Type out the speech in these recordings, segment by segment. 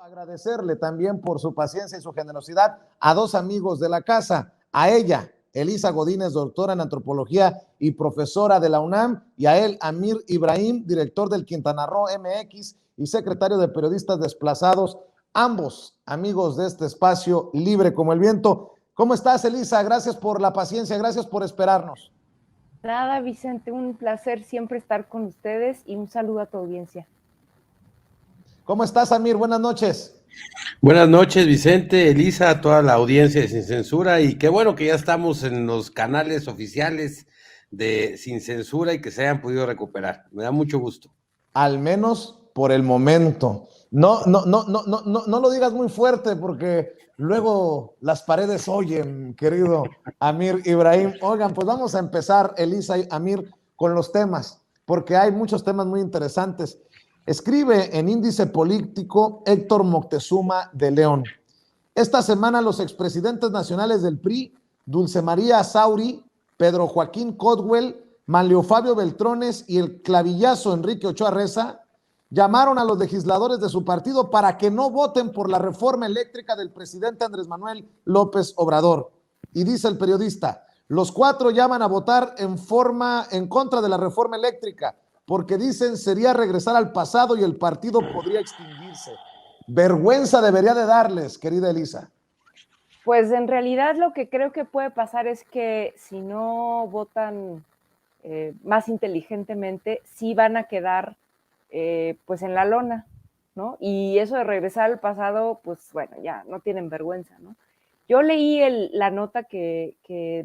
Agradecerle también por su paciencia y su generosidad a dos amigos de la casa, a ella, Elisa Godínez, doctora en antropología y profesora de la UNAM, y a él, Amir Ibrahim, director del Quintana Roo MX y secretario de Periodistas Desplazados, ambos amigos de este espacio libre como el viento. ¿Cómo estás, Elisa? Gracias por la paciencia, gracias por esperarnos. Nada, Vicente, un placer siempre estar con ustedes y un saludo a tu audiencia. ¿Cómo estás, Amir? Buenas noches. Buenas noches, Vicente, Elisa, a toda la audiencia de Sin Censura, y qué bueno que ya estamos en los canales oficiales de Sin Censura y que se hayan podido recuperar. Me da mucho gusto. Al menos por el momento. No lo digas muy fuerte porque luego las paredes oyen, querido Amir Ibrahim. Oigan, pues vamos a empezar, Elisa y Amir, con los temas, porque hay muchos temas muy interesantes. Escribe en Índice Político Héctor Moctezuma de León. Esta semana los expresidentes nacionales del PRI, Dulce María Sauri, Pedro Joaquín Codwell, Manlio Fabio Beltrones y el clavillazo Enrique Ochoa Reza, llamaron a los legisladores de su partido para que no voten por la reforma eléctrica del presidente Andrés Manuel López Obrador. Y dice el periodista, los cuatro llaman a votar en contra de la reforma eléctrica, porque dicen sería regresar al pasado y el partido podría extinguirse. Vergüenza debería de darles, querida Elisa. Pues en realidad lo que creo que puede pasar es que si no votan más inteligentemente, sí van a quedar pues en la lona, ¿no? Y eso de regresar al pasado, pues bueno, ya no tienen vergüenza, ¿no? Yo leí la nota que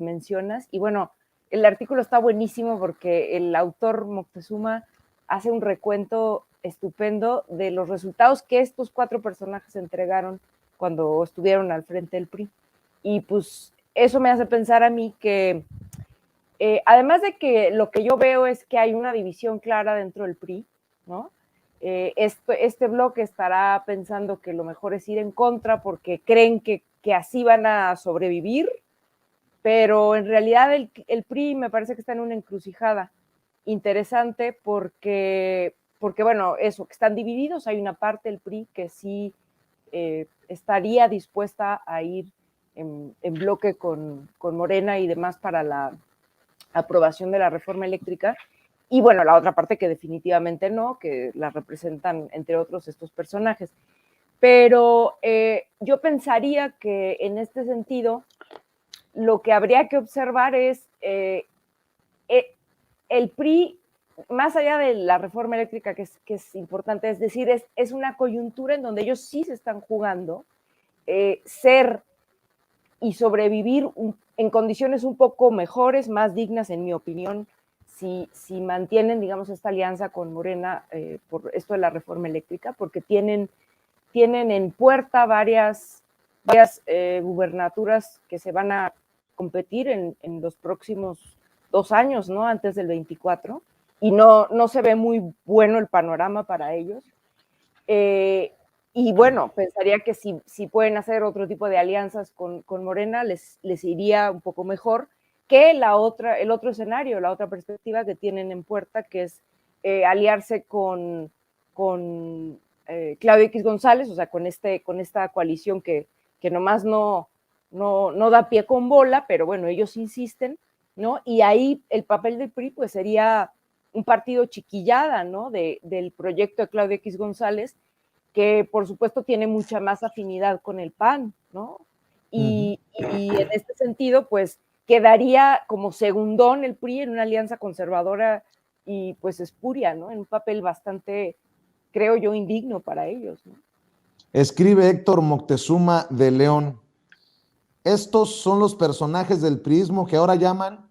mencionas y bueno, el artículo está buenísimo porque el autor Moctezuma hace un recuento estupendo de los resultados que estos cuatro personajes entregaron cuando estuvieron al frente del PRI. Y pues eso me hace pensar a mí que además de que lo que yo veo es que hay una división clara dentro del PRI, ¿no? Este bloque estará pensando que lo mejor es ir en contra porque creen que así van a sobrevivir, pero en realidad el PRI me parece que está en una encrucijada interesante porque bueno, eso, que están divididos, hay una parte del PRI que sí estaría dispuesta a ir en bloque con Morena y demás para la aprobación de la reforma eléctrica, y bueno, la otra parte que definitivamente no, que la representan entre otros estos personajes. Pero yo pensaría que en este sentido lo que habría que observar es el PRI, más allá de la reforma eléctrica que es importante, es decir, es una coyuntura en donde ellos sí se están jugando ser y sobrevivir en condiciones un poco mejores, más dignas, en mi opinión, si mantienen, digamos, esta alianza con Morena por esto de la reforma eléctrica, porque tienen en puerta varias gubernaturas que se van a competir en los próximos 2 años, ¿no? Antes del 24, y no se ve muy bueno el panorama para ellos. Y bueno, pensaría que si pueden hacer otro tipo de alianzas con Morena, les iría un poco mejor que el otro escenario, la otra perspectiva que tienen en puerta, que es aliarse con Claudio X González, o sea, con esta coalición que nomás no da pie con bola, pero bueno, ellos insisten, ¿no? Y ahí el papel del PRI pues sería un partido chiquillada, ¿no? Del proyecto de Claudio X González, que por supuesto tiene mucha más afinidad con el PAN, ¿no? Y en este sentido, pues quedaría como segundón el PRI en una alianza conservadora y pues espuria, ¿no? En un papel bastante, creo yo, indigno para ellos, ¿no? Escribe Héctor Moctezuma de León. Estos son los personajes del priismo que ahora llaman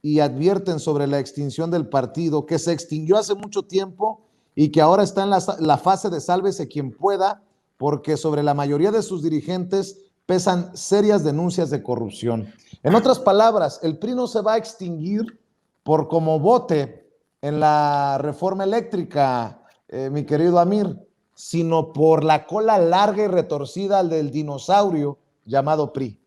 y advierten sobre la extinción del partido, que se extinguió hace mucho tiempo y que ahora está en la fase de sálvese quien pueda, porque sobre la mayoría de sus dirigentes pesan serias denuncias de corrupción. En otras palabras, el PRI no se va a extinguir por como vote en la reforma eléctrica, mi querido Amir, sino por la cola larga y retorcida del dinosaurio llamado PRI.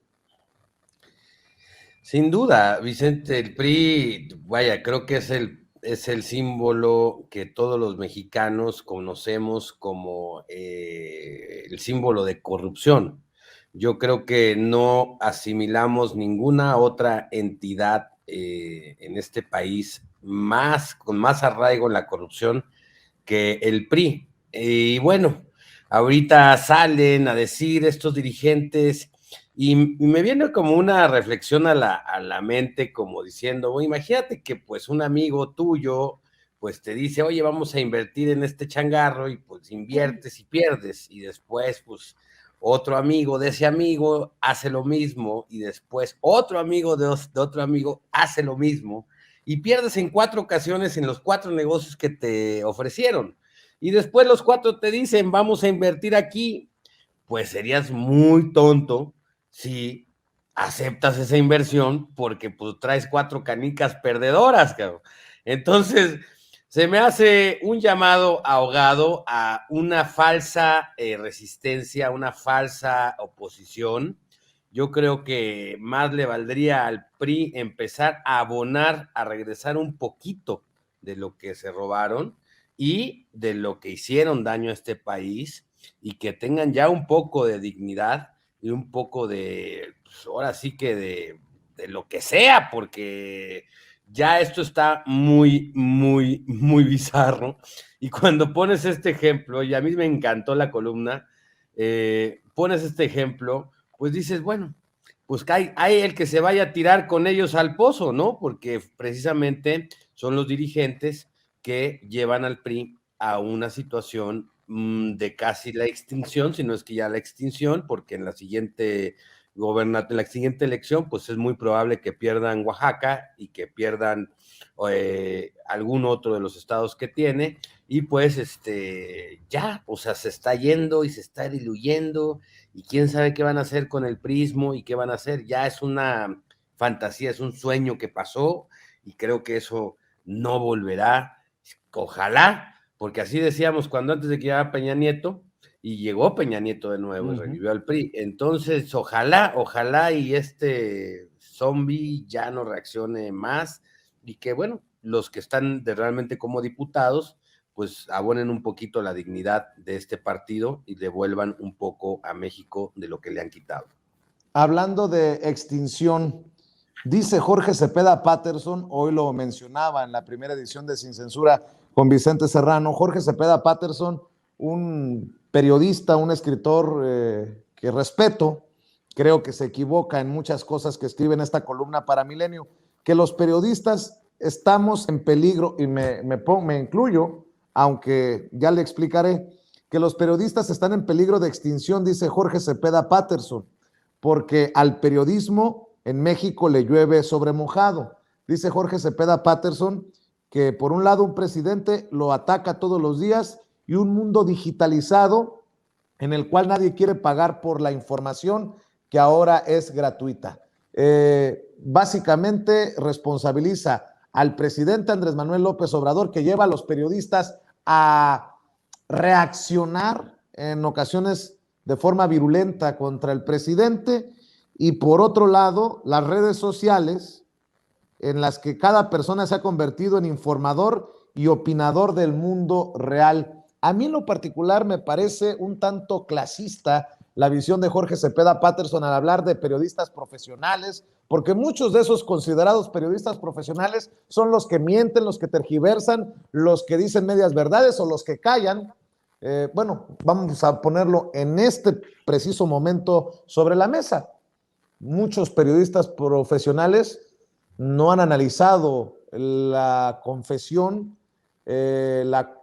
Sin duda, Vicente, el PRI, vaya, creo que es el símbolo que todos los mexicanos conocemos como el símbolo de corrupción. Yo creo que no asimilamos ninguna otra entidad en este país con más arraigo en la corrupción que el PRI. Y bueno, ahorita salen a decir estos dirigentes y me viene como una reflexión a la mente, como diciendo, bueno, imagínate que pues un amigo tuyo pues te dice, oye, vamos a invertir en este changarro y pues inviertes y pierdes y después pues otro amigo de ese amigo hace lo mismo y después otro amigo de otro amigo hace lo mismo y pierdes en 4 ocasiones en los 4 negocios que te ofrecieron. Y después los 4 te dicen, vamos a invertir aquí, pues serías muy tonto si aceptas esa inversión porque pues traes 4 canicas perdedoras, cabrón. Entonces, se me hace un llamado ahogado a una falsa resistencia, una falsa oposición. Yo creo que más le valdría al PRI empezar a abonar, a regresar un poquito de lo que se robaron y de lo que hicieron daño a este país y que tengan ya un poco de dignidad y un poco de, pues ahora sí que de lo que sea, porque ya esto está muy, muy, muy bizarro. Y cuando pones este ejemplo, y a mí me encantó la columna, pones este ejemplo, pues dices, bueno, pues hay el que se vaya a tirar con ellos al pozo, ¿no? Porque precisamente son los dirigentes que llevan al PRI a una situación de casi la extinción, si no es que ya la extinción, porque en la siguiente elección, pues es muy probable que pierdan Oaxaca y que pierdan algún otro de los estados que tiene, y pues ya, o sea, se está yendo y se está diluyendo, y quién sabe qué van a hacer con el prismo y qué van a hacer, ya es una fantasía, es un sueño que pasó, y creo que eso no volverá, ojalá, porque así decíamos cuando antes de que llegara Peña Nieto, y llegó Peña Nieto de nuevo y revivió al PRI. Entonces, ojalá y este zombie ya no reaccione más y que, bueno, los que están realmente como diputados, pues abonen un poquito la dignidad de este partido y devuelvan un poco a México de lo que le han quitado. Hablando de extinción, dice Jorge Cepeda Patterson, hoy lo mencionaba en la primera edición de Sin Censura con Vicente Serrano, Jorge Cepeda Patterson, un periodista, un escritor que respeto, creo que se equivoca en muchas cosas que escribe en esta columna para Milenio, que los periodistas estamos en peligro, y me incluyo, aunque ya le explicaré, que los periodistas están en peligro de extinción, dice Jorge Cepeda Patterson, porque al periodismo en México le llueve sobre mojado. Dice Jorge Cepeda Patterson que por un lado un presidente lo ataca todos los días y un mundo digitalizado en el cual nadie quiere pagar por la información que ahora es gratuita. Básicamente responsabiliza al presidente Andrés Manuel López Obrador, que lleva a los periodistas a reaccionar en ocasiones de forma virulenta contra el presidente, y por otro lado las redes sociales en las que cada persona se ha convertido en informador y opinador del mundo real. A mí en lo particular me parece un tanto clasista la visión de Jorge Cepeda Patterson al hablar de periodistas profesionales, porque muchos de esos considerados periodistas profesionales son los que mienten, los que tergiversan, los que dicen medias verdades o los que callan. Bueno, vamos a ponerlo en este preciso momento sobre la mesa. Muchos periodistas profesionales no han analizado la confesión, la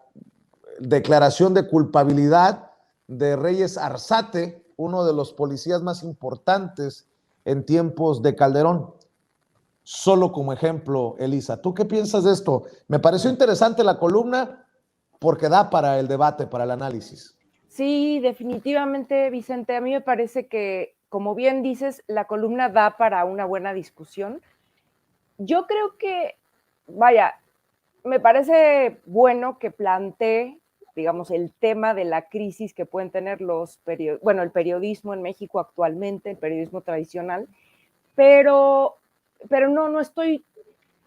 declaración de culpabilidad de Reyes Arzate, uno de los policías más importantes en tiempos de Calderón. Solo como ejemplo, Elisa, ¿tú qué piensas de esto? Me pareció interesante la columna porque da para el debate, para el análisis. Sí, definitivamente, Vicente. A mí me parece que, como bien dices, la columna da para una buena discusión. Yo creo que, vaya, me parece bueno que plantee, digamos, el tema de la crisis que pueden tener el periodismo en México actualmente, el periodismo tradicional, pero no estoy,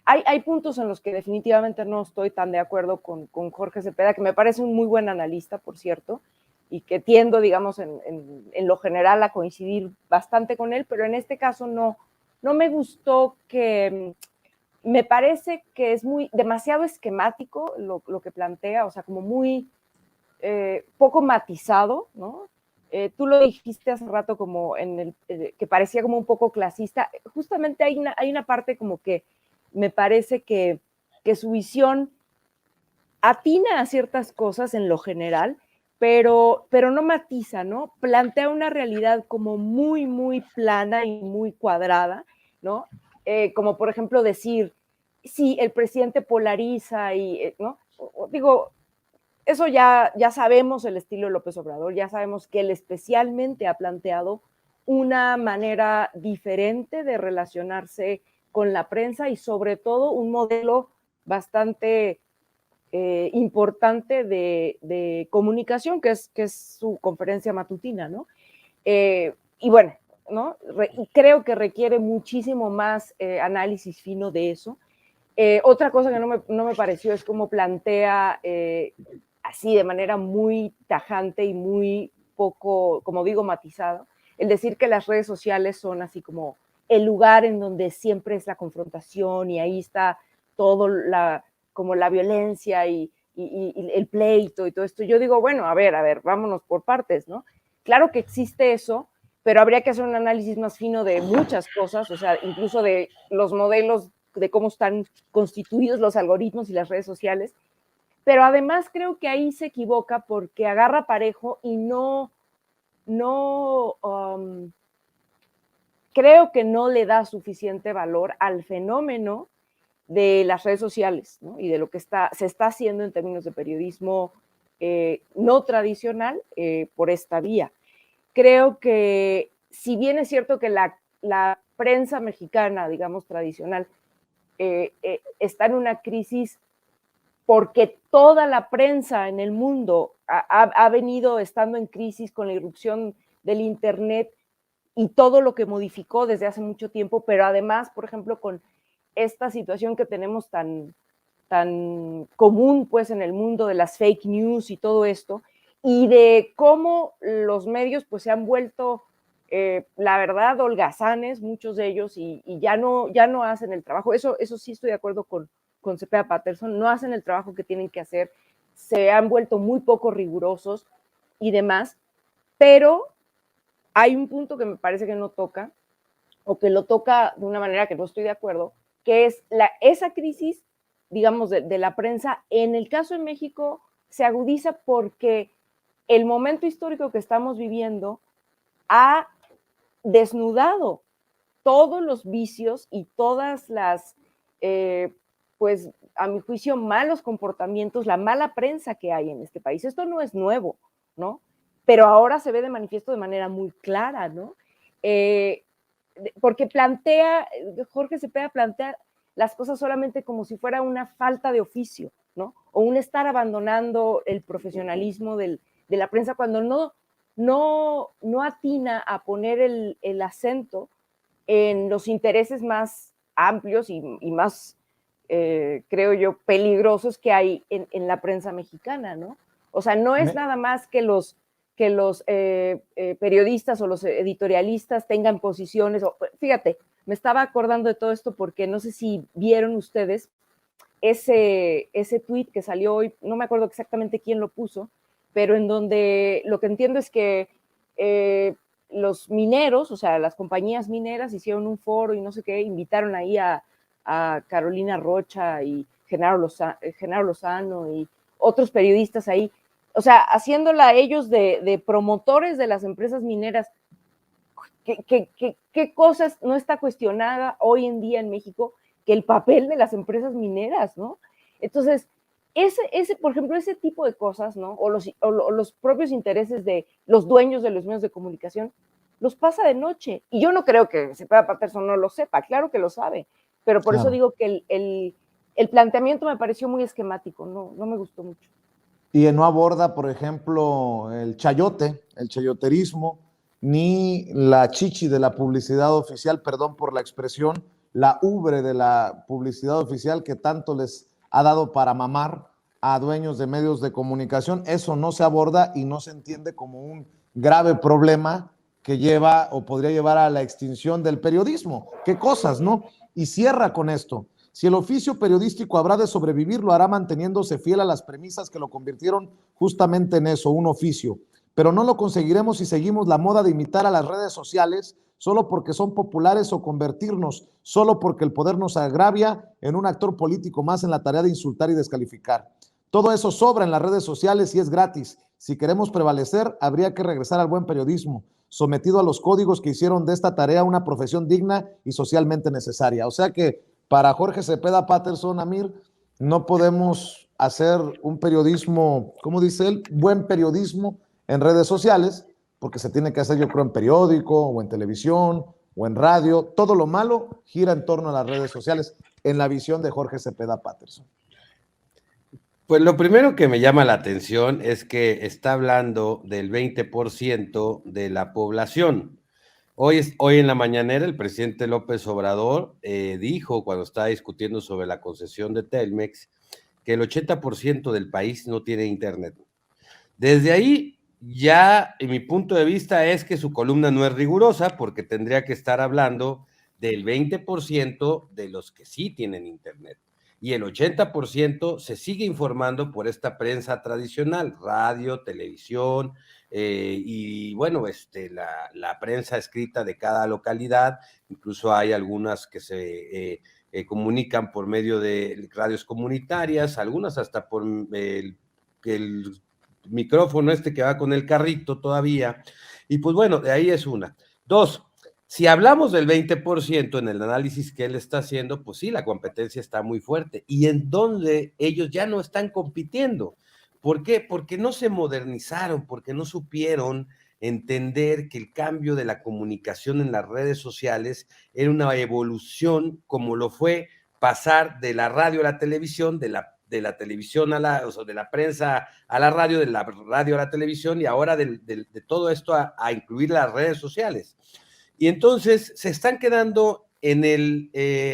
hay puntos en los que definitivamente no estoy tan de acuerdo con Jorge Cepeda, que me parece un muy buen analista, por cierto, y que tiendo, digamos, en lo general a coincidir bastante con él, pero en este caso no me gustó que me parece que es demasiado esquemático lo que plantea, o sea, como muy poco matizado, ¿no? Tú lo dijiste hace rato como que parecía como un poco clasista. Justamente hay una parte como que me parece que su visión atina a ciertas cosas en lo general, pero no matiza, ¿no? Plantea una realidad como muy, muy plana y muy cuadrada, ¿no? Como por ejemplo decir, sí, el presidente polariza y, ¿no? Digo, eso ya sabemos el estilo de López Obrador, ya sabemos que él especialmente ha planteado una manera diferente de relacionarse con la prensa y sobre todo un modelo bastante importante de comunicación, que es su conferencia matutina, ¿no? Y bueno, ¿no? Creo que requiere muchísimo más análisis fino de eso. Otra cosa que no me pareció es cómo plantea así de manera muy tajante y muy poco, como digo, matizado, el decir que las redes sociales son así como el lugar en donde siempre es la confrontación y ahí está todo como la violencia y el pleito y todo esto. Yo digo, bueno, a ver, vámonos por partes, ¿no? Claro que existe eso, pero habría que hacer un análisis más fino de muchas cosas, o sea, incluso de los modelos, de cómo están constituidos los algoritmos y las redes sociales, pero además creo que ahí se equivoca porque agarra parejo y creo que no le da suficiente valor al fenómeno de las redes sociales, ¿no? Y de lo que se está haciendo en términos de periodismo no tradicional por esta vía. Creo que si bien es cierto que la prensa mexicana, digamos, tradicional, está en una crisis porque toda la prensa en el mundo ha venido estando en crisis con la irrupción del Internet y todo lo que modificó desde hace mucho tiempo, pero además, por ejemplo, con esta situación que tenemos tan común pues en el mundo de las fake news y todo esto, y de cómo los medios pues se han vuelto, la verdad, holgazanes, muchos de ellos, y ya no hacen el trabajo. Eso sí estoy de acuerdo con Cepeda Patterson, no hacen el trabajo que tienen que hacer, se han vuelto muy poco rigurosos y demás, pero hay un punto que me parece que no toca, o que lo toca de una manera que no estoy de acuerdo, que es esa crisis, digamos, de la prensa. En el caso de México se agudiza porque el momento histórico que estamos viviendo ha desnudado todos los vicios y todas las, pues, a mi juicio, malos comportamientos, la mala prensa que hay en este país. Esto no es nuevo, ¿no? Pero ahora se ve de manifiesto de manera muy clara, ¿no? Porque Jorge Cepeda plantea las cosas solamente como si fuera una falta de oficio, ¿no? O un estar abandonando el profesionalismo de la prensa cuando no atina a poner el acento en los intereses más amplios y más, creo yo, peligrosos que hay en la prensa mexicana, ¿no? O sea, no es nada más que los periodistas o los editorialistas tengan posiciones. Fíjate, me estaba acordando de todo esto porque no sé si vieron ustedes ese tuit que salió hoy, no me acuerdo exactamente quién lo puso, pero en donde lo que entiendo es que los mineros, o sea, las compañías mineras hicieron un foro y no sé qué, invitaron ahí a Carolina Rocha y Genaro Lozano y otros periodistas ahí, o sea, haciéndola ellos de promotores de las empresas mineras. ¿Qué cosas no está cuestionada hoy en día en México que el papel de las empresas mineras, ¿no? Entonces, por ejemplo, ese tipo de cosas, ¿no? O los propios intereses de los dueños de los medios de comunicación, los pasa de noche. Y yo no creo que Cepeda Patterson no lo sepa, claro que lo sabe, pero por eso digo que el planteamiento me pareció muy esquemático, no me gustó mucho. Y no aborda, por ejemplo, el chayoterismo, ni la chichi de la publicidad oficial, perdón por la expresión, la ubre de la publicidad oficial que tanto les ha dado para mamar a dueños de medios de comunicación. Eso no se aborda y no se entiende como un grave problema que lleva o podría llevar a la extinción del periodismo. ¿Qué cosas, no? Y cierra con esto. Si el oficio periodístico habrá de sobrevivir, lo hará manteniéndose fiel a las premisas que lo convirtieron justamente en eso, un oficio. Pero no lo conseguiremos si seguimos la moda de imitar a las redes sociales solo porque son populares o convertirnos solo porque el poder nos agravia en un actor político más en la tarea de insultar y descalificar. Todo eso sobra en las redes sociales y es gratis. Si queremos prevalecer, habría que regresar al buen periodismo, sometido a los códigos que hicieron de esta tarea una profesión digna y socialmente necesaria. O sea que para Jorge Cepeda Patterson, Amir, no podemos hacer un periodismo, ¿cómo dice él? Buen periodismo en redes sociales, porque se tiene que hacer, yo creo, en periódico o en televisión o en radio. Todo lo malo gira en torno a las redes sociales, en la visión de Jorge Cepeda Patterson. Pues lo primero que me llama la atención es que está hablando del 20% de la población. Hoy en la mañanera el presidente López Obrador dijo, cuando estaba discutiendo sobre la concesión de Telmex, que el 80% del país no tiene internet. Desde ahí, ya, en mi punto de vista, es que su columna no es rigurosa, porque tendría que estar hablando del 20% de los que sí tienen internet. Y el 80% se sigue informando por esta prensa tradicional, radio, televisión, y bueno, la prensa escrita de cada localidad. Incluso hay algunas que se comunican por medio de radios comunitarias, algunas hasta por el micrófono que va con el carrito todavía. Y pues bueno, de ahí es una. Dos, si hablamos del 20% en el análisis que él está haciendo, pues sí, la competencia está muy fuerte. Y en donde ellos ya no están compitiendo. ¿Por qué? Porque no se modernizaron, porque no supieron entender que el cambio de la comunicación en las redes sociales era una evolución, como lo fue pasar de la radio a la televisión, de la televisión o sea, de la prensa a la radio, de la radio a la televisión, y ahora de todo esto a incluir las redes sociales. Y entonces se están quedando en el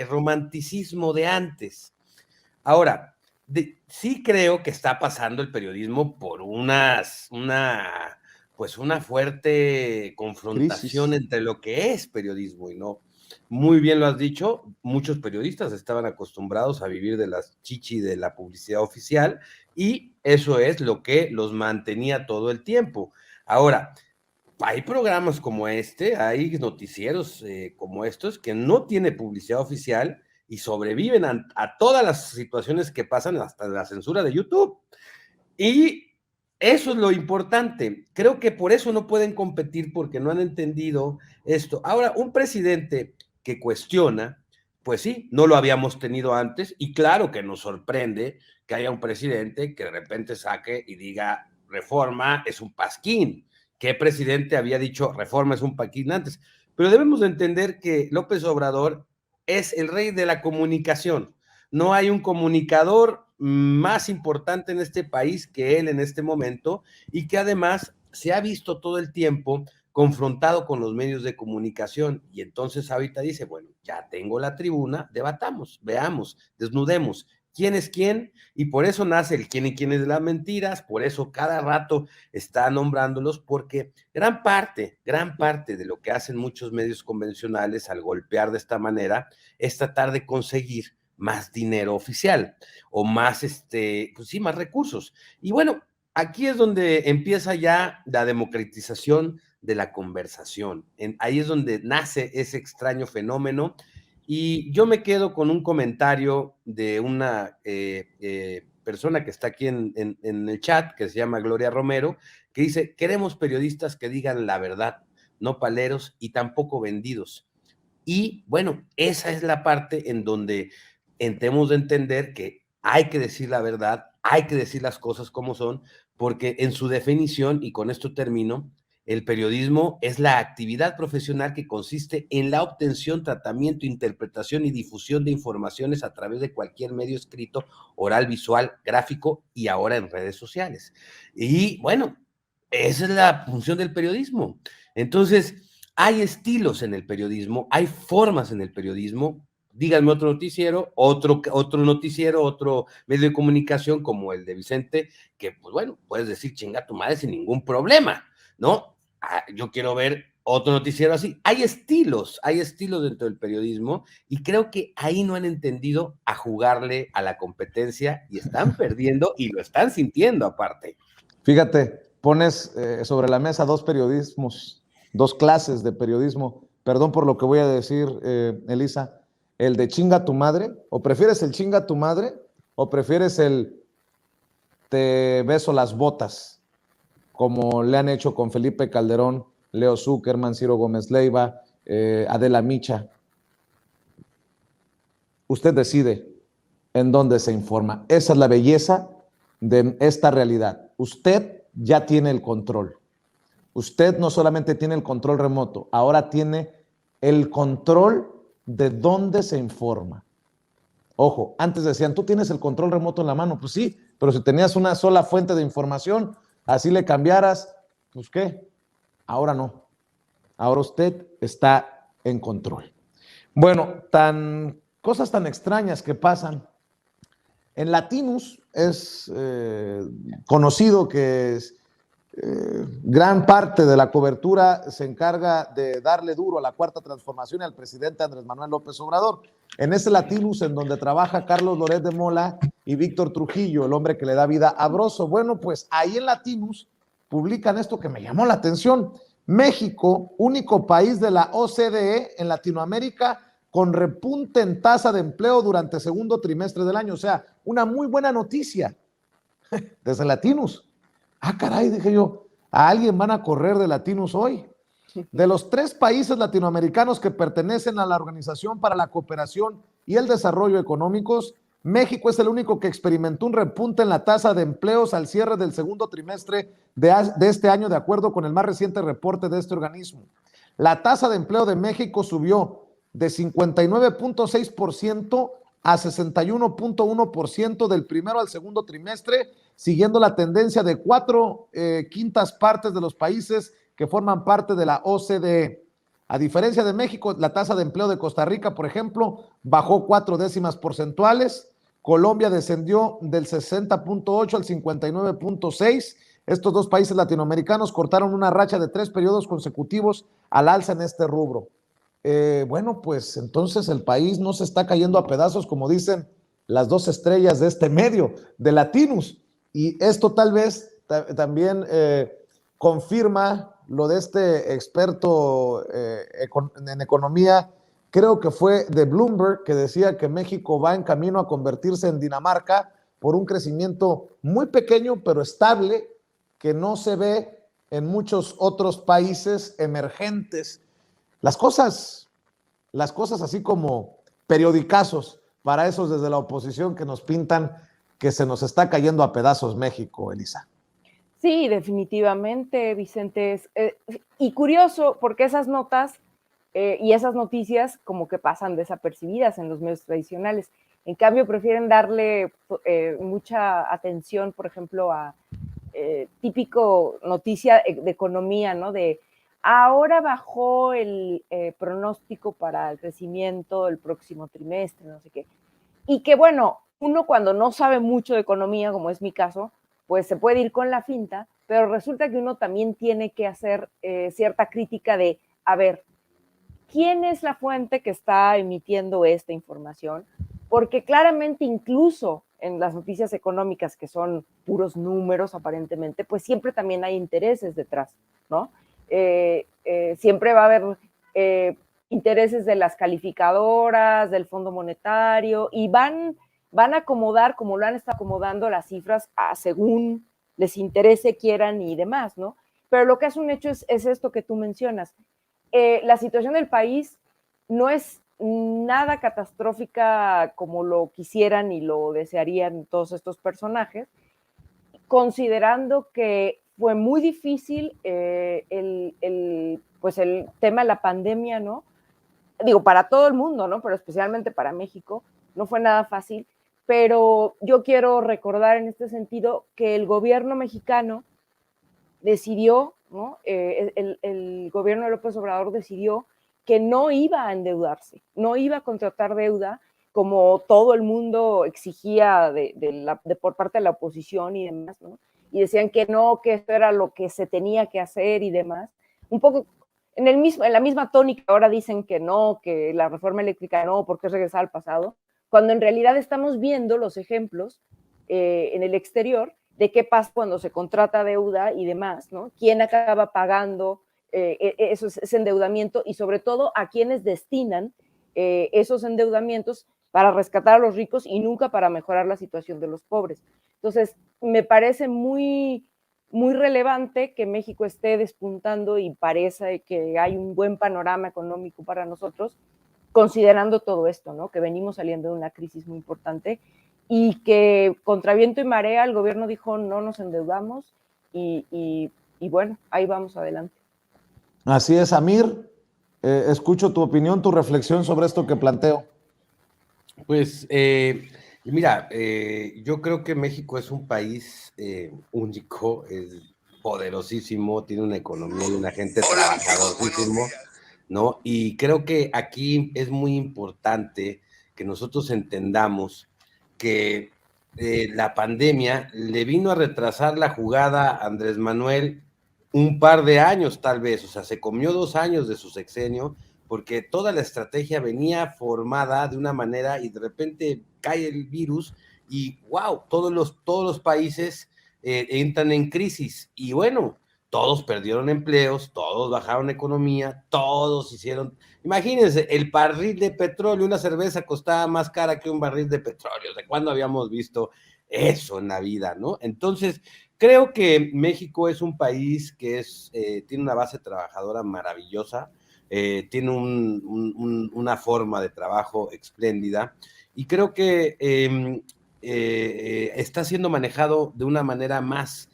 romanticismo de antes. Ahora, sí creo que está pasando el periodismo por una fuerte confrontación entre lo que es periodismo y no. Muy bien lo has dicho, muchos periodistas estaban acostumbrados a vivir de las chichi de la publicidad oficial y eso es lo que los mantenía todo el tiempo. Ahora, hay programas como hay noticieros como estos que no tienen publicidad oficial y sobreviven a todas las situaciones que pasan, hasta la censura de YouTube. Y eso es lo importante. Creo que por eso no pueden competir, porque no han entendido esto. Ahora, un presidente que cuestiona, pues sí, no lo habíamos tenido antes, y claro que nos sorprende que haya un presidente que de repente saque y diga, reforma es un pasquín. ¿Qué presidente había dicho reforma es un pasquín antes? Pero debemos de entender que López Obrador es el rey de la comunicación. No hay un comunicador más importante en este país que él en este momento, y que además se ha visto todo el tiempo confrontado con los medios de comunicación, y entonces ahorita dice, bueno, ya tengo la tribuna, debatamos, veamos, desnudemos quién es quién, y por eso nace el quién y quién es de las mentiras, por eso cada rato está nombrándolos, porque gran parte de lo que hacen muchos medios convencionales al golpear de esta manera es tratar de conseguir más dinero oficial o más, pues sí, más recursos. Y bueno, aquí es donde empieza ya la democratización de la conversación. Ahí es donde nace ese extraño fenómeno. Y yo me quedo con un comentario de una persona que está aquí en el chat, que se llama Gloria Romero, que dice, queremos periodistas que digan la verdad, no paleros y tampoco vendidos. Y bueno, esa es la parte en donde tenemos de entender que hay que decir la verdad, hay que decir las cosas como son, porque en su definición, y con esto termino, el periodismo es la actividad profesional que consiste en la obtención, tratamiento, interpretación y difusión de informaciones a través de cualquier medio escrito, oral, visual, gráfico y ahora en redes sociales. Y bueno, esa es la función del periodismo. Entonces, hay estilos en el periodismo, hay formas en el periodismo. díganme otro noticiero, otro noticiero, otro medio de comunicación como el de Vicente, que pues bueno, puedes decir chinga tu madre sin ningún problema, ¿no? Yo quiero ver otro noticiero así. Hay estilos dentro del periodismo y creo que ahí no han entendido a jugarle a la competencia y están perdiendo y lo están sintiendo aparte. Fíjate, pones sobre la mesa dos periodismos, dos clases de periodismo. Perdón por lo que voy a decir, Elisa. El de chinga tu madre, o prefieres el chinga tu madre, o prefieres el te beso las botas, como le han hecho con Felipe Calderón, Leo Zuckerman, Ciro Gómez Leiva, Adela Micha. Usted decide en dónde se informa. Esa es la belleza de esta realidad. Usted ya tiene el control. Usted no solamente tiene el control remoto, ahora tiene el control de dónde se informa. Ojo, antes decían, tú tienes el control remoto en la mano. Pues sí, pero si tenías una sola fuente de información, así le cambiaras, pues ¿qué? Ahora no. Ahora usted está en control. Bueno, cosas tan extrañas que pasan. En Latinus es conocido que gran parte de la cobertura se encarga de darle duro a la cuarta transformación y al presidente Andrés Manuel López Obrador. En ese Latinus en donde trabaja Carlos Loret de Mola y Víctor Trujillo, el hombre que le da vida a Broso. Bueno, pues ahí en Latinus publican esto que me llamó la atención. México, único país de la OCDE en Latinoamérica con repunte en tasa de empleo durante segundo trimestre del año. O sea, una muy buena noticia desde Latinus. Ah, caray, dije yo, ¿a alguien van a correr de Latinus hoy? De los 3 países latinoamericanos que pertenecen a la Organización para la Cooperación y el Desarrollo Económicos, México es el único que experimentó un repunte en la tasa de empleos al cierre del segundo trimestre de este año, de acuerdo con el más reciente reporte de este organismo. La tasa de empleo de México subió de 59.6% a 61.1% del primero al segundo trimestre, siguiendo la tendencia de 4/5 partes de los países que forman parte de la OCDE. A diferencia de México, la tasa de empleo de Costa Rica, por ejemplo, bajó 4 décimas porcentuales. Colombia descendió del 60.8 al 59.6. Estos 2 países latinoamericanos cortaron una racha de 3 periodos consecutivos al alza en este rubro. Bueno, pues entonces el país no se está cayendo a pedazos, como dicen las 2 estrellas de este medio, de Latinus. Y esto tal vez también confirma lo de este experto en economía, creo que fue de Bloomberg, que decía que México va en camino a convertirse en Dinamarca por un crecimiento muy pequeño, pero estable, que no se ve en muchos otros países emergentes. Las cosas así como periodicazos para esos desde la oposición que nos pintan que se nos está cayendo a pedazos México, Elisa. Sí, definitivamente, Vicente. Y curioso, porque esas notas y esas noticias como que pasan desapercibidas en los medios tradicionales. En cambio, prefieren darle mucha atención, por ejemplo, a típico noticia de economía, ¿no? De ahora bajó el pronóstico para el crecimiento del próximo trimestre, no sé qué. Y que bueno, uno cuando no sabe mucho de economía, como es mi caso, pues se puede ir con la finta, pero resulta que uno también tiene que hacer cierta crítica de, a ver, ¿quién es la fuente que está emitiendo esta información? Porque claramente incluso en las noticias económicas, que son puros números aparentemente, pues siempre también hay intereses detrás, ¿no? Siempre va a haber intereses de las calificadoras, del Fondo Monetario, y van a acomodar, como lo han estado acomodando, las cifras según les interese, quieran y demás, ¿no? Pero lo que es un hecho es esto que tú mencionas. La situación del país no es nada catastrófica como lo quisieran y lo desearían todos estos personajes, considerando que fue muy difícil pues el tema de la pandemia, ¿no? Digo, para todo el mundo, ¿no? Pero especialmente para México, no fue nada fácil. Pero yo quiero recordar en este sentido que el gobierno mexicano decidió, ¿no? El gobierno de López Obrador decidió que no iba a endeudarse, no iba a contratar deuda como todo el mundo exigía por parte de la oposición y demás, ¿no? Y decían que no, que esto era lo que se tenía que hacer y demás. Un poco en la misma tónica ahora dicen que no, que la reforma eléctrica no, porque es regresar al pasado, cuando en realidad estamos viendo los ejemplos en el exterior de qué pasa cuando se contrata deuda y demás, ¿no? ¿Quién acaba pagando ese endeudamiento y sobre todo a quiénes destinan esos endeudamientos para rescatar a los ricos y nunca para mejorar la situación de los pobres? Entonces, me parece muy, muy relevante que México esté despuntando y parece que hay un buen panorama económico para nosotros, considerando todo esto, ¿no? Que venimos saliendo de una crisis muy importante y que contra viento y marea el gobierno dijo no nos endeudamos y bueno, ahí vamos adelante. Así es, Amir. Escucho tu opinión, tu reflexión sobre esto que planteo. Pues mira, yo creo que México es un país único, es poderosísimo, tiene una economía y una gente trabajadorísimo, ¿no? Y creo que aquí es muy importante que nosotros entendamos que la pandemia le vino a retrasar la jugada a Andrés Manuel un par de años tal vez, o sea, se comió 2 años de su sexenio, porque toda la estrategia venía formada de una manera y de repente cae el virus y wow, todos los países entran en crisis y bueno, todos perdieron empleos, todos bajaron economía, todos hicieron, imagínense, el barril de petróleo, una cerveza costaba más cara que un barril de petróleo, ¿de cuándo habíamos visto eso en la vida, no? Entonces, creo que México es un país que tiene una base trabajadora maravillosa, tiene una forma de trabajo espléndida y creo que está siendo manejado de una manera más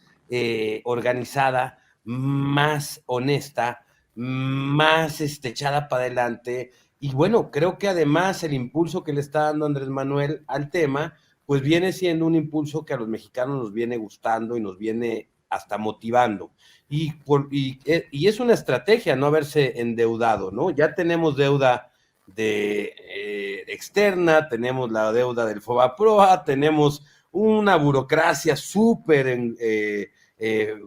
organizada, más honesta, más echada para adelante. Y bueno, creo que además el impulso que le está dando Andrés Manuel al tema, pues viene siendo un impulso que a los mexicanos nos viene gustando y nos viene hasta motivando. Y es una estrategia no haberse endeudado, ¿no? Ya tenemos deuda externa, tenemos la deuda del FOBAPROA, tenemos una burocracia súper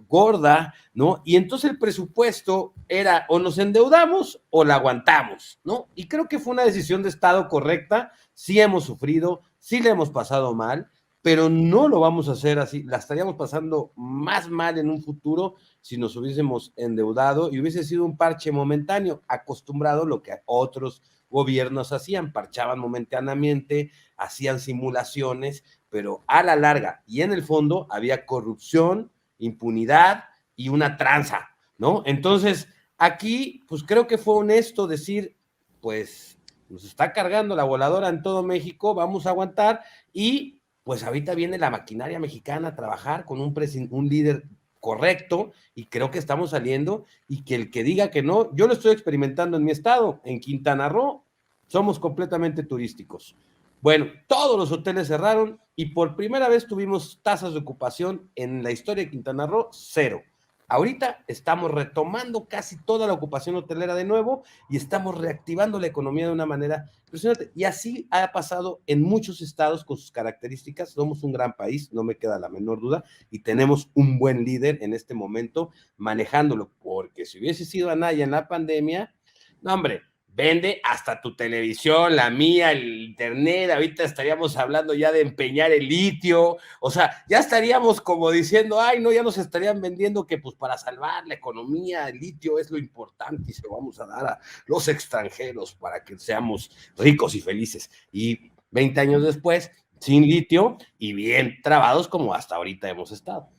gorda, ¿no? Y entonces el presupuesto era o nos endeudamos o la aguantamos, ¿no? Y creo que fue una decisión de Estado correcta, sí hemos sufrido, sí le hemos pasado mal, pero no lo vamos a hacer así, la estaríamos pasando más mal en un futuro si nos hubiésemos endeudado y hubiese sido un parche momentáneo, acostumbrado a lo que otros gobiernos hacían, parchaban momentáneamente, hacían simulaciones, pero a la larga y en el fondo había corrupción, impunidad y una tranza, ¿no? Entonces, aquí, pues creo que fue honesto decir, pues nos está cargando la voladora en todo México, vamos a aguantar y pues ahorita viene la maquinaria mexicana a trabajar con un líder correcto y creo que estamos saliendo y que el que diga que no, yo lo estoy experimentando en mi estado, en Quintana Roo, somos completamente turísticos. Bueno, todos los hoteles cerraron y por primera vez tuvimos tasas de ocupación en la historia de Quintana Roo, 0. Ahorita estamos retomando casi toda la ocupación hotelera de nuevo y estamos reactivando la economía de una manera impresionante. Y así ha pasado en muchos estados con sus características. Somos un gran país, no me queda la menor duda, y tenemos un buen líder en este momento manejándolo, porque si hubiese sido Anaya en la pandemia, no hombre, vende hasta tu televisión, la mía, el internet, ahorita estaríamos hablando ya de empeñar el litio, o sea, ya estaríamos como diciendo, ay, no, ya nos estarían vendiendo que pues para salvar la economía, el litio es lo importante y se lo vamos a dar a los extranjeros para que seamos ricos y felices. Y 20 años después, sin litio y bien trabados como hasta ahorita hemos estado.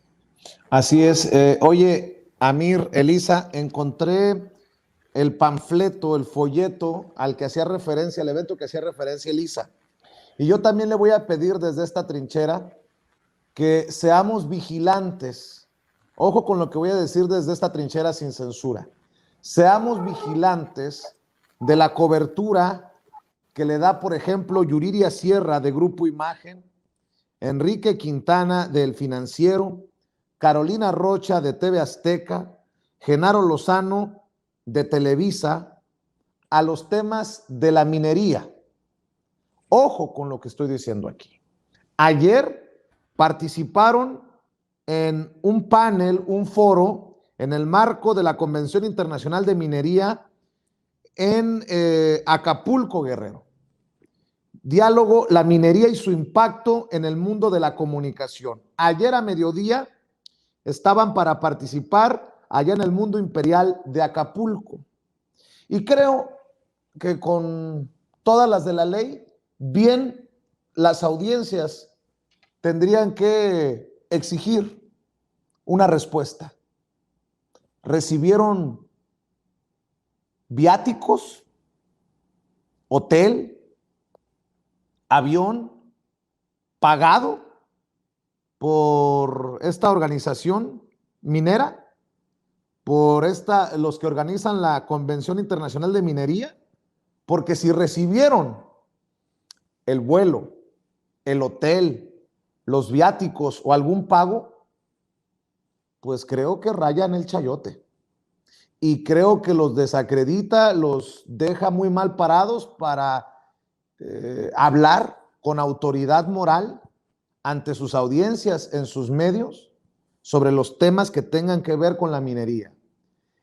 Así es. Oye, Amir, Elisa, encontré el panfleto, el folleto al que hacía referencia, el evento que hacía referencia Elisa. Y yo también le voy a pedir desde esta trinchera que seamos vigilantes. Ojo con lo que voy a decir desde esta trinchera sin censura. Seamos vigilantes de la cobertura que le da, por ejemplo, Yuriria Sierra de Grupo Imagen, Enrique Quintana del Financiero, Carolina Rocha de TV Azteca, Genaro Lozano de Televisa, a los temas de la minería. Ojo con lo que estoy diciendo aquí. Ayer participaron en un panel, un foro, en el marco de la Convención Internacional de Minería en Acapulco, Guerrero. Diálogo, la minería y su impacto en el mundo de la comunicación. Ayer a mediodía estaban para participar allá en el mundo imperial de Acapulco. Y creo que con todas las de la ley, bien las audiencias tendrían que exigir una respuesta. ¿Recibieron viáticos, hotel, avión pagado por esta organización minera, por los que organizan la Convención Internacional de Minería? Porque si recibieron el vuelo, el hotel, los viáticos o algún pago, pues creo que rayan el chayote. Y creo que los desacredita, los deja muy mal parados para hablar con autoridad moral ante sus audiencias, en sus medios, sobre los temas que tengan que ver con la minería.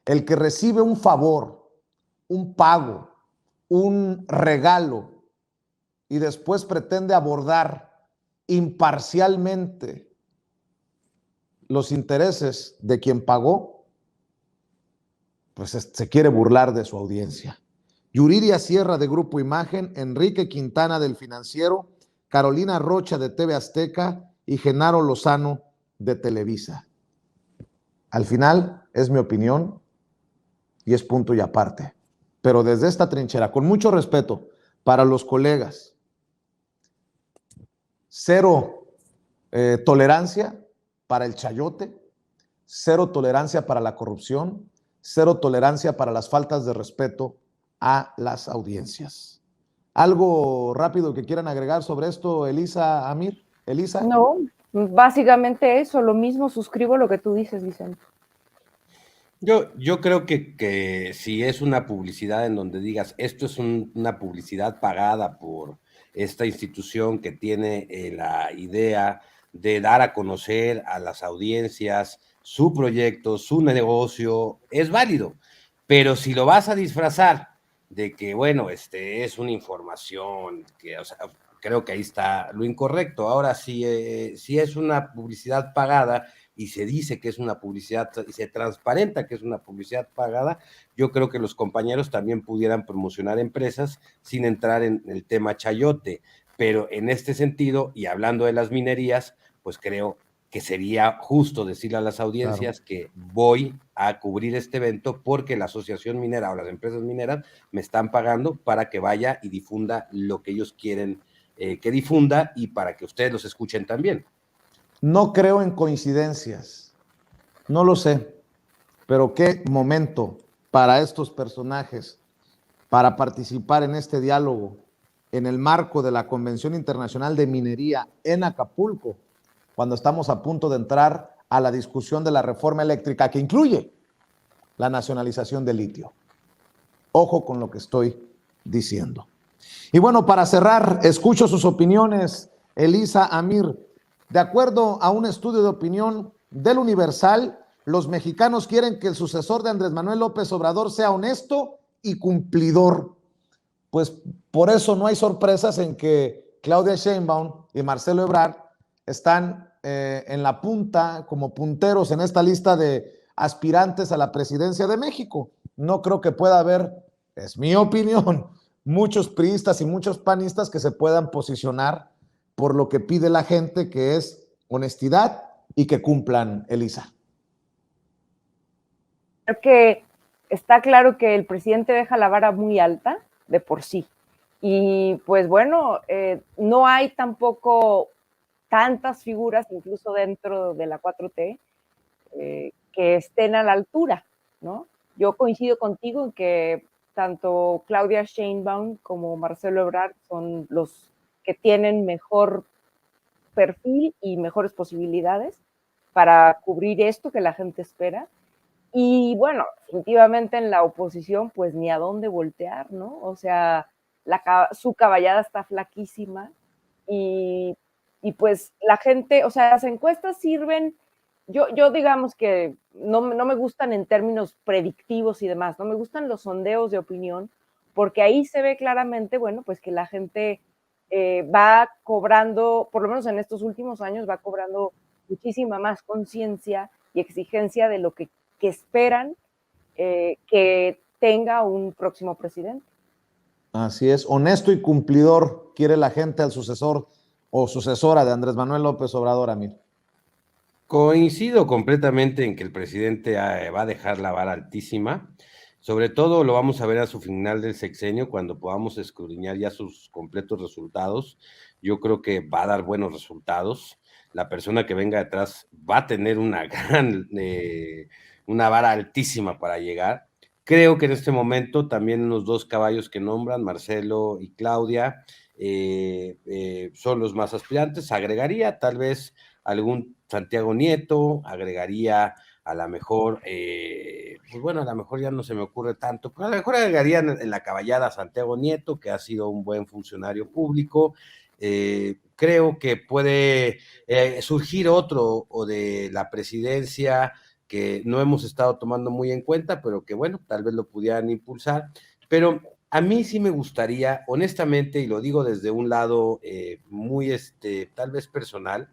El que recibe un favor, un pago, un regalo y después pretende abordar imparcialmente los intereses de quien pagó, pues se quiere burlar de su audiencia. Yuridia Sierra de Grupo Imagen, Enrique Quintana del Financiero, Carolina Rocha de TV Azteca y Genaro Lozano de Televisa. Al final es mi opinión y es punto y aparte. Pero desde esta trinchera, con mucho respeto para los colegas, cero tolerancia para el chayote, cero tolerancia para la corrupción, cero tolerancia para las faltas de respeto a las audiencias. ¿Algo rápido que quieran agregar sobre esto, Elisa, Amir? Elisa. No, básicamente eso, lo mismo, suscribo lo que tú dices, Vicente. Yo creo que si es una publicidad en donde digas, esto es una publicidad pagada por esta institución que tiene la idea de dar a conocer a las audiencias su proyecto, su negocio, es válido. Pero si lo vas a disfrazar de que, bueno, es una información, que, o sea, creo que ahí está lo incorrecto. Ahora, si es una publicidad pagada y se dice que es una publicidad y se transparenta que es una publicidad pagada, yo creo que los compañeros también pudieran promocionar empresas sin entrar en el tema chayote. Pero en este sentido, y hablando de las minerías, pues creo que sería justo decirle a las audiencias que voy a cubrir este evento porque la asociación minera o las empresas mineras me están pagando para que vaya y difunda lo que ellos quieren que difunda y para que ustedes los escuchen también. No creo en coincidencias, no lo sé, pero qué momento para estos personajes para participar en este diálogo en el marco de la Convención Internacional de Minería en Acapulco, cuando estamos a punto de entrar a la discusión de la reforma eléctrica que incluye la nacionalización del litio. Ojo con lo que estoy diciendo. Y bueno, para cerrar, escucho sus opiniones, Elisa, Amir. De acuerdo a un estudio de opinión del Universal, los mexicanos quieren que el sucesor de Andrés Manuel López Obrador sea honesto y cumplidor. Pues por eso no hay sorpresas en que Claudia Sheinbaum y Marcelo Ebrard están en la punta, como punteros en esta lista de aspirantes a la presidencia de México. No creo que pueda haber, es mi opinión, muchos priistas y muchos panistas que se puedan posicionar por lo que pide la gente, que es honestidad y que cumplan, Elisa. Creo que está claro que el presidente deja la vara muy alta de por sí. Y pues bueno, no hay tampoco tantas figuras, incluso dentro de la 4T, que estén a la altura, ¿no? Yo coincido contigo en que tanto Claudia Sheinbaum como Marcelo Ebrard son los que tienen mejor perfil y mejores posibilidades para cubrir esto que la gente espera. Y bueno, definitivamente en la oposición, pues ni a dónde voltear, ¿no? O sea, su caballada está flaquísima y, y pues la gente, o sea, las encuestas sirven, yo digamos que no me gustan en términos predictivos y demás, no me gustan los sondeos de opinión, porque ahí se ve claramente, bueno, pues que la gente va cobrando, por lo menos en estos últimos años, va cobrando muchísima más conciencia y exigencia de lo que esperan que tenga un próximo presidente. Así es, honesto y cumplidor quiere la gente al sucesor o sucesora de Andrés Manuel López Obrador, Amir. Coincido completamente en que el presidente va a dejar la vara altísima. Sobre todo lo vamos a ver a su final del sexenio, cuando podamos escudriñar ya sus completos resultados. Yo creo que va a dar buenos resultados. La persona que venga detrás va a tener una vara altísima para llegar. Creo que en este momento también los dos caballos que nombran, Marcelo y Claudia, son los más aspirantes. Agregaría tal vez algún Santiago Nieto, agregaría a lo mejor, pues bueno, a lo mejor ya no se me ocurre tanto, pero a lo mejor agregaría en la caballada a Santiago Nieto, que ha sido un buen funcionario público. Creo que puede surgir otro o de la presidencia que no hemos estado tomando muy en cuenta, pero que bueno, tal vez lo pudieran impulsar. Pero a mí sí me gustaría, honestamente, y lo digo desde un lado muy, tal vez personal,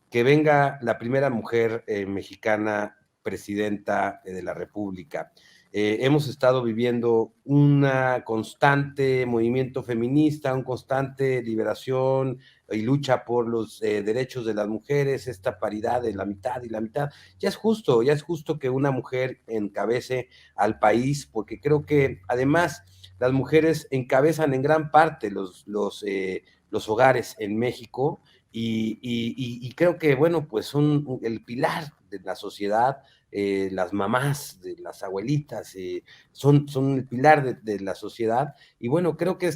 que venga la primera mujer mexicana presidenta de la República. Hemos estado viviendo una constante movimiento feminista, una constante liberación y lucha por los derechos de las mujeres, esta paridad de la mitad y la mitad. Ya es justo que una mujer encabece al país, porque creo que además las mujeres encabezan en gran parte los hogares en México. Y creo que, bueno, pues son el pilar de la sociedad, las mamás, de las abuelitas, son el pilar de la sociedad. Y bueno, creo que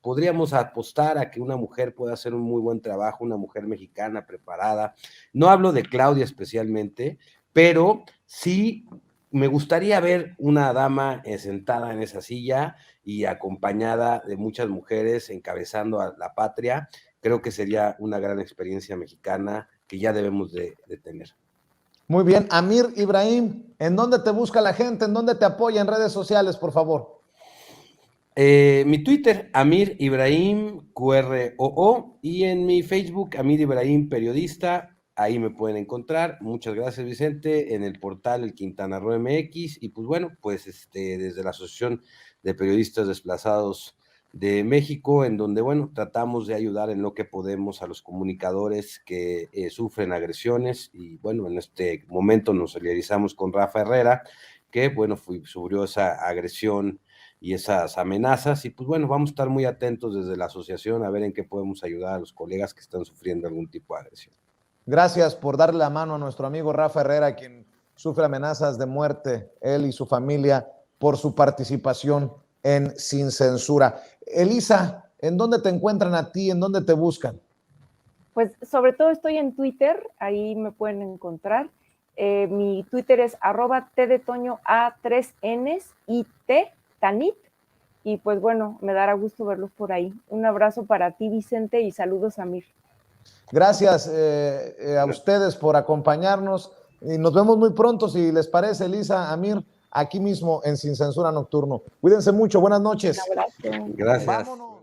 podríamos apostar a que una mujer pueda hacer un muy buen trabajo, una mujer mexicana preparada. No hablo de Claudia especialmente, pero sí me gustaría ver una dama sentada en esa silla y acompañada de muchas mujeres encabezando a la patria. Creo que sería una gran experiencia mexicana que ya debemos de tener. Muy bien, Amir Ibrahim, ¿en dónde te busca la gente? ¿En dónde te apoya en redes sociales, por favor? Mi Twitter, Amir Ibrahim, QROO, y en mi Facebook, Amir Ibrahim Periodista, ahí me pueden encontrar. Muchas gracias, Vicente, en el portal El Quintana Roo MX, y pues bueno, pues desde la Asociación de Periodistas Desplazados de México, en donde, bueno, tratamos de ayudar en lo que podemos a los comunicadores que sufren agresiones, y bueno, en este momento nos solidarizamos con Rafa Herrera, que, bueno, sufrió esa agresión y esas amenazas, y pues bueno, vamos a estar muy atentos desde la asociación a ver en qué podemos ayudar a los colegas que están sufriendo algún tipo de agresión. Gracias por darle la mano a nuestro amigo Rafa Herrera, quien sufre amenazas de muerte, él y su familia, por su participación en Sin Censura. Elisa, ¿en dónde te encuentran a ti? ¿En dónde te buscan? Pues sobre todo estoy en Twitter, ahí me pueden encontrar. Mi Twitter es @tdetoño A3Ns y T Tanit. Y pues bueno, me dará gusto verlos por ahí. Un abrazo para ti, Vicente, y saludos a Mir. Gracias a ustedes por acompañarnos y nos vemos muy pronto, si les parece, Elisa, Amir, aquí mismo en Sin Censura Nocturno. Cuídense mucho, buenas noches. Un abrazo. Gracias. Vámonos.